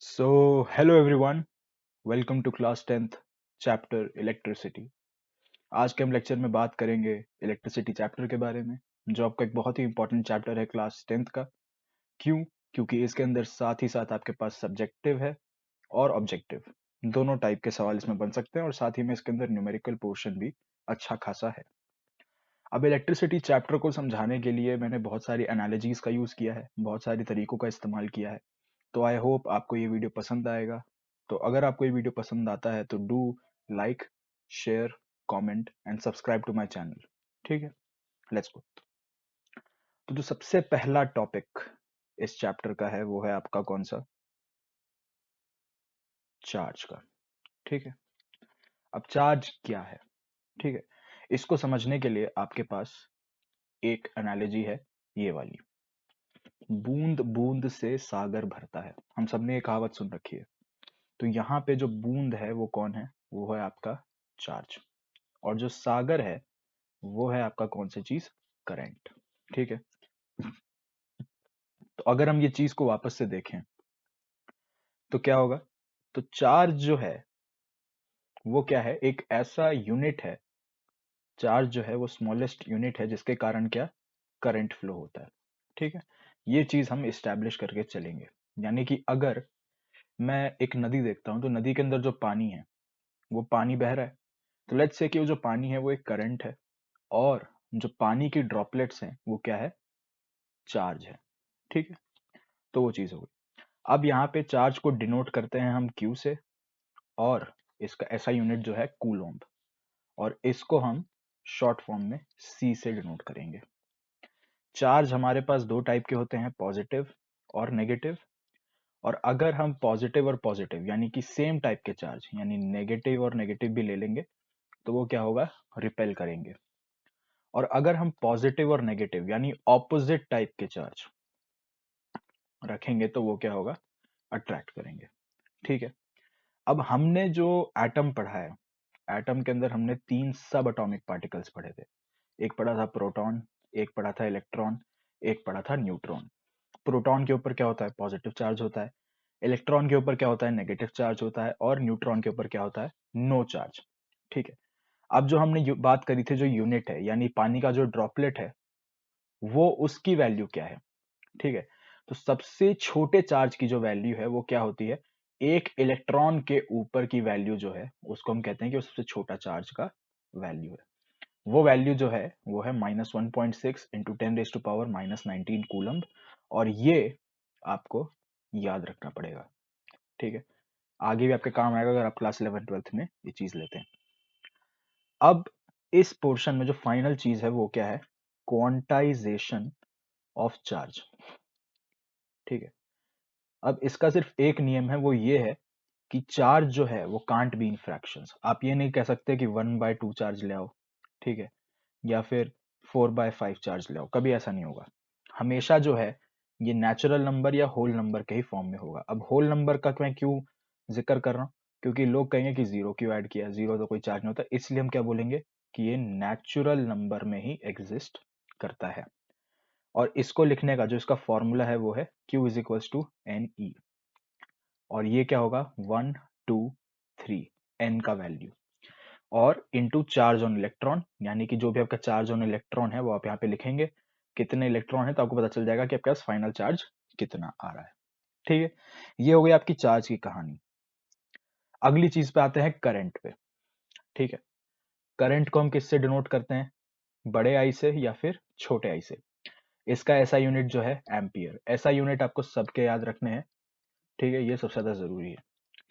Hello everyone, welcome to class 10th chapter electricity. आज के हम लेक्चर में बात करेंगे इलेक्ट्रिसिटी चैप्टर के बारे में, जो आपका एक बहुत ही इंपॉर्टेंट चैप्टर है क्लास 10th का। क्यों? क्योंकि इसके अंदर साथ ही साथ आपके पास सब्जेक्टिव है और ऑब्जेक्टिव, दोनों टाइप के सवाल इसमें बन सकते हैं, और साथ ही में इसके अंदर न्यूमेरिकल पोर्शन भी अच्छा खासा है। अब इलेक्ट्रिसिटी चैप्टर को समझाने के लिए मैंने बहुत सारी एनालॉजीज का यूज़ किया है, बहुत सारे तरीकों का इस्तेमाल किया है। तो आई होप आपको ये वीडियो पसंद आएगा। तो अगर आपको ये वीडियो पसंद आता है तो do like, share, comment and subscribe to my channel. ठीक है, लेट्स गो। तो जो सबसे पहला टॉपिक इस चैप्टर का है वो है आपका कौन सा? चार्ज का। ठीक है, अब चार्ज क्या है? ठीक है, इसको समझने के लिए आपके पास एक एनालॉजी है, ये वाली। बूंद बूंद से सागर भरता है, हम सबने ये कहावत सुन रखी है। तो यहाँ पे जो बूंद है वो कौन है? वो है आपका चार्ज। और जो सागर है वो है आपका कौन सी चीज? करंट। ठीक है, तो अगर हम ये चीज को वापस से देखें तो क्या होगा? तो चार्ज जो है वो क्या है? एक ऐसा यूनिट है, चार्ज जो है वो स्मॉलेस्ट यूनिट है जिसके कारण क्या? करंट फ्लो होता है। ठीक है, ये चीज हम इस्टेब्लिश करके चलेंगे। यानी कि अगर मैं एक नदी देखता हूं तो नदी के अंदर जो पानी है वो पानी बह रहा है। तो लेट्स से कि वो जो पानी है वो एक करंट है, और जो पानी की ड्रॉपलेट्स हैं वो क्या है? चार्ज है। ठीक है, तो वो चीज हो गई। अब यहाँ पे चार्ज को डिनोट करते हैं हम क्यू से, और इसका ऐसा यूनिट जो है कूलोम्ब, और इसको हम शॉर्ट फॉर्म में सी से डिनोट करेंगे। चार्ज हमारे पास दो टाइप के होते हैं, पॉजिटिव और नेगेटिव। और अगर हम पॉजिटिव और पॉजिटिव यानी कि सेम टाइप के चार्ज यानी नेगेटिव और नेगेटिव भी ले लेंगे तो वो क्या होगा? रिपेल करेंगे। और अगर हम पॉजिटिव और नेगेटिव यानी ऑपोजिट टाइप के चार्ज रखेंगे तो वो क्या होगा? अट्रैक्ट करेंगे। ठीक है, अब हमने जो एटम पढ़ा है, एटम के अंदर हमने तीन सब एटॉमिक पार्टिकल्स पढ़े थे। एक पढ़ा था प्रोटॉन, एक पढ़ा था इलेक्ट्रॉन, एक पढ़ा था न्यूट्रॉन। प्रोटॉन के ऊपर क्या होता है? पॉजिटिव चार्ज होता है। इलेक्ट्रॉन के ऊपर क्या होता है? नेगेटिव चार्ज होता है। और न्यूट्रॉन के ऊपर क्या होता है? No charge. ठीक है, अब जो हमने बात करी थी, जो यूनिट है यानी पानी का जो ड्रॉपलेट है, वो उसकी वैल्यू क्या है? ठीक है, तो सबसे छोटे चार्ज की जो वैल्यू है वो क्या होती है? एक इलेक्ट्रॉन के ऊपर की वैल्यू जो है उसको हम कहते हैं कि वो सबसे छोटा चार्ज का वैल्यू है। वो वैल्यू जो है वो है -1.6 इंटू 10⁻⁻19 कूलम्ब। और ये आपको याद रखना पड़ेगा। ठीक है, आगे भी आपके काम आएगा अगर आप क्लास 11 12th में ये चीज लेते हैं। अब इस पोर्शन में जो फाइनल चीज है वो क्या है? Quantization of charge. ठीक है, अब इसका सिर्फ एक नियम है, वो ये है कि चार्ज जो है वो कांट बी इन फ्रैक्शंस। आप ये नहीं कह सकते कि 1/2 चार्ज ले आओ, ठीक है, या फिर 4/5 चार्ज ले आओ, कभी ऐसा नहीं होगा। हमेशा जो है ये नेचुरल नंबर या होल नंबर के ही फॉर्म में होगा। अब होल नंबर का मैं क्यों जिक्र कर रहा हूँ? क्योंकि लोग कहेंगे कि जीरो क्यों ऐड किया, जीरो तो कोई चार्ज नहीं होता। इसलिए हम क्या बोलेंगे कि ये नेचुरल नंबर में ही एग्जिस्ट करता है। और इसको लिखने का जो इसका फॉर्मूला है वो है Q is equals to NE। और ये क्या होगा? 1 2 3 n का वैल्यू, और इनटू चार्ज ऑन इलेक्ट्रॉन, यानी कि जो भी आपका चार्ज ऑन इलेक्ट्रॉन है वो आप यहाँ पे लिखेंगे। कितने इलेक्ट्रॉन है तो आपको पता चल जाएगा कि आपके पास फाइनल चार्ज कितना आ रहा है। ठीक है, ये हो गई आपकी चार्ज की कहानी। अगली चीज पे आते हैं, करंट पे। ठीक है, करंट को हम किससे डिनोट करते हैं? बड़े आई से या फिर छोटे आई से? इसका ऐसा यूनिट जो है एम्पियर। ऐसा यूनिट आपको सबके याद रखने हैं। ठीक है, ये सबसे ज्यादा जरूरी है।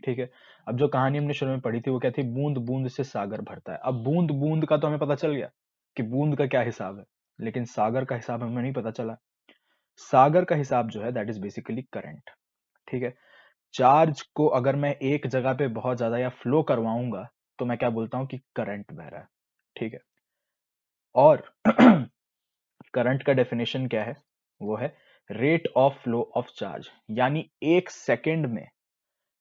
ठीक है, अब जो कहानी हमने शुरू में पढ़ी थी वो क्या थी? बूंद बूंद से सागर भरता है। अब बूंद बूंद का तो हमें पता चल गया कि बूंद का क्या हिसाब है, लेकिन सागर का हिसाब हमें नहीं पता चला। सागर का हिसाब जो है दैट इज बेसिकली करंट। ठीक है, चार्ज को अगर मैं एक जगह पे बहुत ज्यादा या फ्लो करवाऊंगा तो मैं क्या बोलता हूं? कि करंट बह रहा है। ठीक है, और करंट का डेफिनेशन क्या है? वो है rate of flow of charge, यानी एक सेकंड में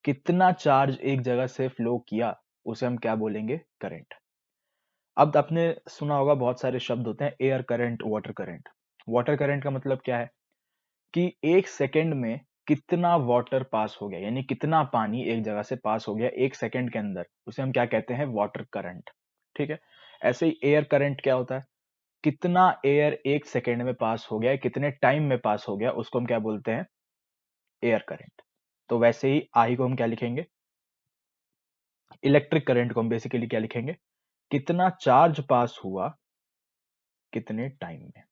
कितना चार्ज एक जगह से फ्लो किया उसे हम क्या बोलेंगे? करंट। अब आपने सुना होगा बहुत सारे शब्द होते हैं, air current, water current. Water current का मतलब क्या है? कि एक सेकंड में कितना वाटर पास हो गया, यानी कितना पानी एक जगह से पास हो गया 1 सेकंड के अंदर, उसे हम क्या कहते हैं, वाटर करंट। ठीक है। ऐसे ही एयर करंट क्या होता है, कितना एयर 1 सेकंड में पास हो गया, कितने टाइम में पास हो गया, उसको हम क्या बोलते हैं, एयर करंट। तो वैसे ही आई को हम क्या लिखेंगे, इलेक्ट्रिक करंट को हम बेसिकली क्या लिखेंगे, कितना चार्ज पास हुआ कितने टाइम में।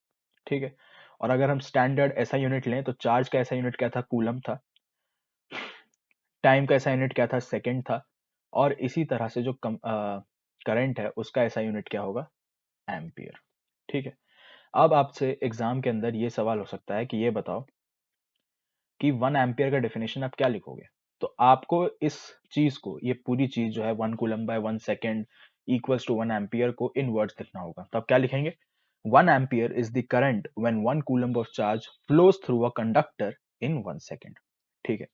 ठीक है। और अगर हम स्टैंडर्ड ऐसा यूनिट लें तो चार्ज का ऐसा यूनिट क्या था, कूलम था। टाइम का ऐसा यूनिट क्या था, सेकंड था। और इसी तरह से जो करंट है उसका ऐसा यूनिट क्या होगा, एम्पियर। ठीक है। अब आपसे एग्जाम के अंदर ये सवाल हो सकता है कि ये बताओ कि 1 एम्पियर का डेफिनेशन आप क्या लिखोगे। तो आपको इस चीज को, ये पूरी चीज जो है 1 कूलम/1 सेकेंड इक्वल्स टू 1 एम्पियर को इन वर्ड्स लिखना होगा। तो आप क्या लिखेंगे, 1 ampere is the current when 1 coulomb of charge flows through a conductor in 1 second. ठीक है।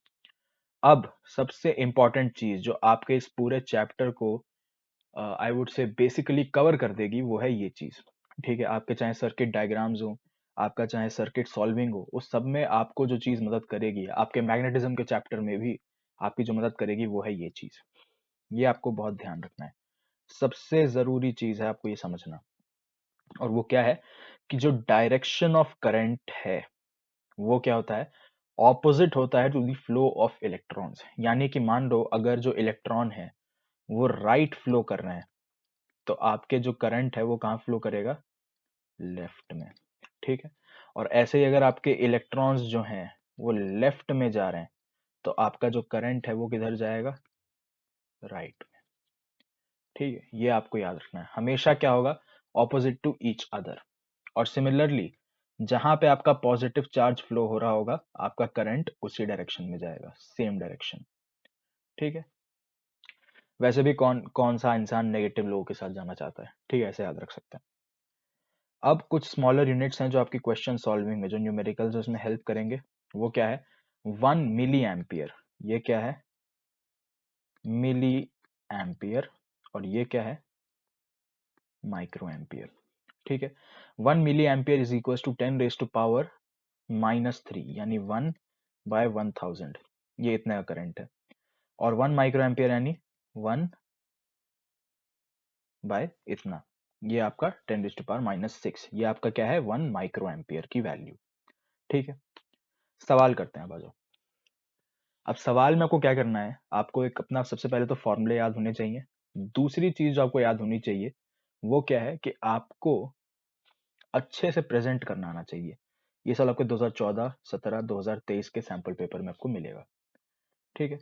अब सबसे इंपॉर्टेंट चीज जो आपके इस पूरे चैप्टर को I would say basically cover कर देगी वो है ये चीज। ठीक है। आपके चाहे सर्किट डायग्राम्स हो, आपका चाहे सर्किट सॉल्विंग हो, उस सब में आपको जो चीज मदद करेगी, आपके मैग्नेटिज्म के चैप्टर में भी आपकी जो मदद करेगी वो है ये चीज। ये आपको बहुत ध्यान रखना है, सबसे जरूरी चीज है आपको ये समझना। और वो क्या है कि जो डायरेक्शन ऑफ करंट है वो क्या होता है, ऑपोजिट होता है to the flow of electrons. यानी कि मान लो अगर जो इलेक्ट्रॉन है वो राइट फ्लो कर रहे हैं, तो आपके जो करंट है वो कहाँ फ्लो करेगा, लेफ्ट में। ठीक है। और ऐसे ही अगर आपके इलेक्ट्रॉन्स जो हैं वो लेफ्ट में जा रहे हैं, तो आपका जो करंट है वो किधर जाएगा, राइट में। ठीक है। ये आपको याद रखना है, हमेशा क्या होगा, ऑपोजिट टू ईच अदर। और सिमिलरली जहां पे आपका पॉजिटिव चार्ज फ्लो हो रहा होगा, आपका करंट उसी डायरेक्शन में जाएगा, सेम डायरेक्शन। ठीक है। वैसे भी कौन कौन सा इंसान नेगेटिव लोगों के साथ जाना चाहता है, ठीक है, ऐसे याद रख सकते हैं। अब कुछ स्मॉलर यूनिट्स हैं जो आपकी क्वेश्चन सॉल्विंग में, जो न्यूमेरिकल्स है उसमें हेल्प करेंगे। वो क्या है, 1 मिली एम्पियर। ये क्या है, मिली एम्पियर। और ये क्या है, माइक्रो एम्पियर। ठीक है। 1 milli ampere is equal to 10⁻³ यानी 1/1000। ये इतना का करंट है। और 1 माइक्रो एम्पियर यानी 1/इतना। ये आपका 10⁻⁻6। ये आपका क्या है, 1 माइक्रो एम्पियर की वैल्यू। ठीक है। सवाल करते हैं बाजू। अब सवाल में आपको क्या करना है, आपको एक अपना सबसे पहले तो फॉर्मूले याद होने चाहिए। दूसरी चीज जो आपको याद होनी चाहिए वो क्या है कि आपको अच्छे से प्रेजेंट करना आना चाहिए। ये सब आपके 2014, 17, 2023 के सैंपल पेपर में आपको मिलेगा। ठीक है।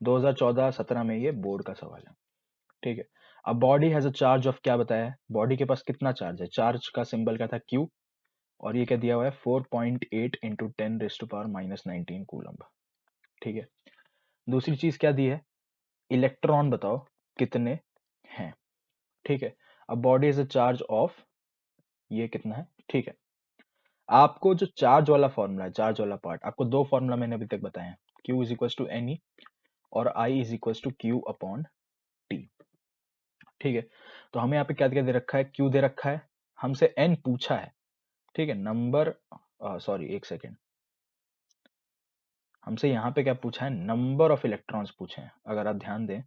2014, 17 में ये बोर्ड का सवाल है। ठीक है। अब body has a charge of, क्या बताया है, बॉडी के पास कितना चार्ज है, चार्ज का सिंबल क्या था, क्यू। और ये क्या दिया हुआ है, 4.8 इंटू 10⁻⁻19 कूलम्ब। ठीक है। दूसरी चीज क्या दी है, इलेक्ट्रॉन बताओ कितने हैं। ठीक है। अब body is a charge of, ये कितना है। ठीक है। आपको जो चार्ज वाला फॉर्मूला है, चार्ज वाला पार्ट, आपको दो फॉर्मूला मैंने अभी तक बताए हैं, Q is equal to N E और I is equal to Q upon T. ठीक है। तो हमें यहाँ पे क्या दे रखा है, Q दे रखा है, हमसे N पूछा है। ठीक है। नंबर, सॉरी एक सेकेंड, हमसे यहाँ पे क्या पूछा है, नंबर ऑफ इलेक्ट्रॉन्स पूछे हैं। अगर आप ध्यान दें,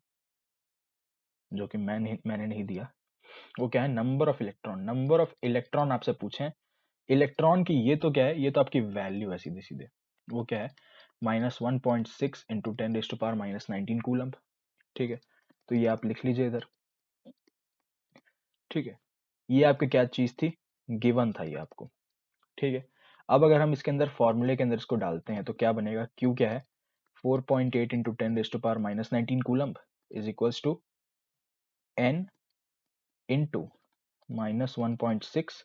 जो कि मैंने नहीं दिया, वो क्या है, number of electron. Number of electron आपसे पूछे, इलेक्ट्रॉन की ये तो क्या है, ये तो आपकी वैल्यू है सीधे सीधे। वो क्या है, -1.6 इंटू 10⁻⁻19 कूलम्ब। ठीक है। तो ये आप लिख लीजिए इधर। ठीक है। ये आपकी क्या चीज थी, गिवन था ये आपको। ठीक है। अब अगर हम इसके अंदर फॉर्मूले के अंदर इसको डालते हैं तो क्या बनेगा, क्यू क्या है, 4.8 into 10⁻⁻19 coulomb is equals to N into -1.6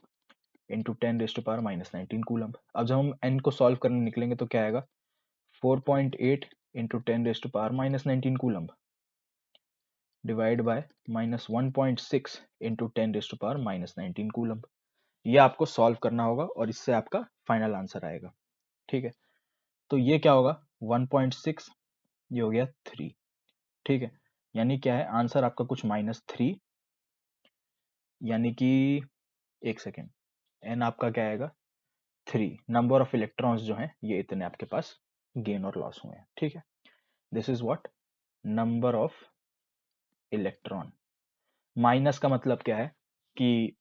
into 10⁻⁻19 coulomb. अब जब हम n को सॉल्व करने निकलेंगे तो क्या आएगा, 4.8 into 10⁻⁻19 coulomb divide by -1.6 into 10⁻⁻19 coulomb. ये आपको सॉल्व करना होगा और इससे आपका फाइनल आंसर आएगा। ठीक है। तो ये क्या होगा, 1.6, ये हो गया 3। ठीक है। यानी क्या है, आंसर आपका कुछ -3, यानी कि एक सेकेंड, एन आपका क्या आएगा, 3। नंबर ऑफ इलेक्ट्रॉन्स जो हैं ये इतने आपके पास गेन और लॉस हुए हैं, ठीक है। This is what, number of electron. Minus का मतलब क्या है कि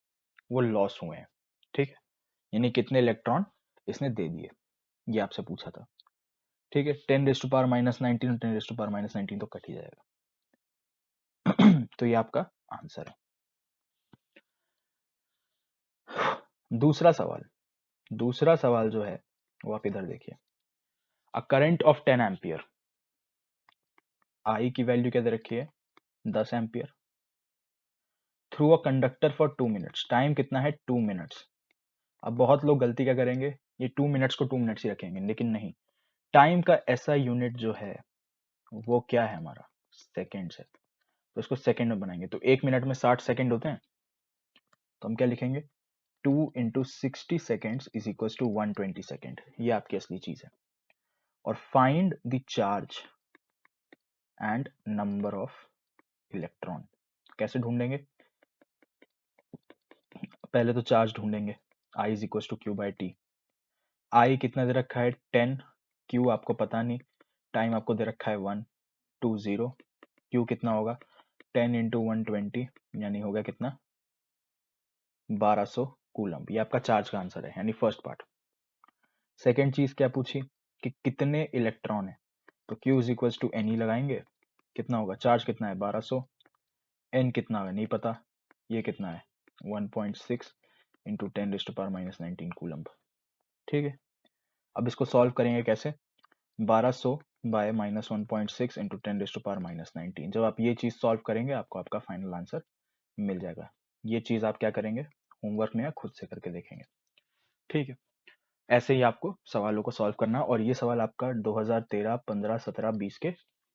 वो लॉस हुए हैं, ठीक है, यानी कितने इलेक्ट्रॉन इसने दे दिए, ये आपसे पूछा था, ठीक है। 10⁻⁻19 और 10⁻⁻19 तो कट ही जाएगा। तो ये आपका आंसर है। दूसरा सवाल, दूसरा सवाल जो है वो आप इधर देखिए। अ करंट ऑफ 10 एम्पियर, आई की वैल्यू क्या दे रखी है, 10 ampere, through a conductor for 2 minutes, time कितना है 2 मिनट्स। अब बहुत लोग गलती क्या करेंगे, ये 2 मिनट्स को 2 मिनट्स ही रखेंगे, लेकिन नहीं, टाइम का ऐसा यूनिट जो है वो क्या है हमारा, सेकेंड्स है, तो इसको सेकंड में बनाएंगे। तो 1 मिनट में 60 सेकंड होते हैं, तो हम क्या लिखेंगे, 2 × 60 seconds is equal to 120 second, ये आपकी असली चीज है। और find the charge and number of electron, कैसे ढूंढेंगे, पहले तो चार्ज ढूंढेंगे, I is equal to Q by T. I कितना दे रखा है 10, क्यू आपको पता नहीं, टाइम आपको दे रखा है 120, क्यू कितना होगा 10 × 120, यानी होगा कितना 1200 कूलम्ब, ये आपका चार्ज का आंसर है, यानी फर्स्ट पार्ट। सेकेंड चीज क्या पूछी कि कितने इलेक्ट्रॉन है, तो Q is equal to N ही लगाएंगे, कितना होगा, चार्ज कितना है 1200, एन कितना है नहीं पता, ये कितना है 1.6 इंटू 10⁻⁻19 कूलम्ब, ठीक है। अब इसको सॉल्व करेंगे कैसे, 1200 बाय -1.6 इंटू 10⁻⁻19, जब आप ये चीज सॉल्व करेंगे आपको आपका फाइनल आंसर मिल जाएगा। ये चीज आप क्या करेंगे, होमवर्क में या खुद से करके देखेंगे, ठीक है। ऐसे ही आपको सवालों को सॉल्व करना, और ये सवाल आपका 2013, 15, 17, 20 के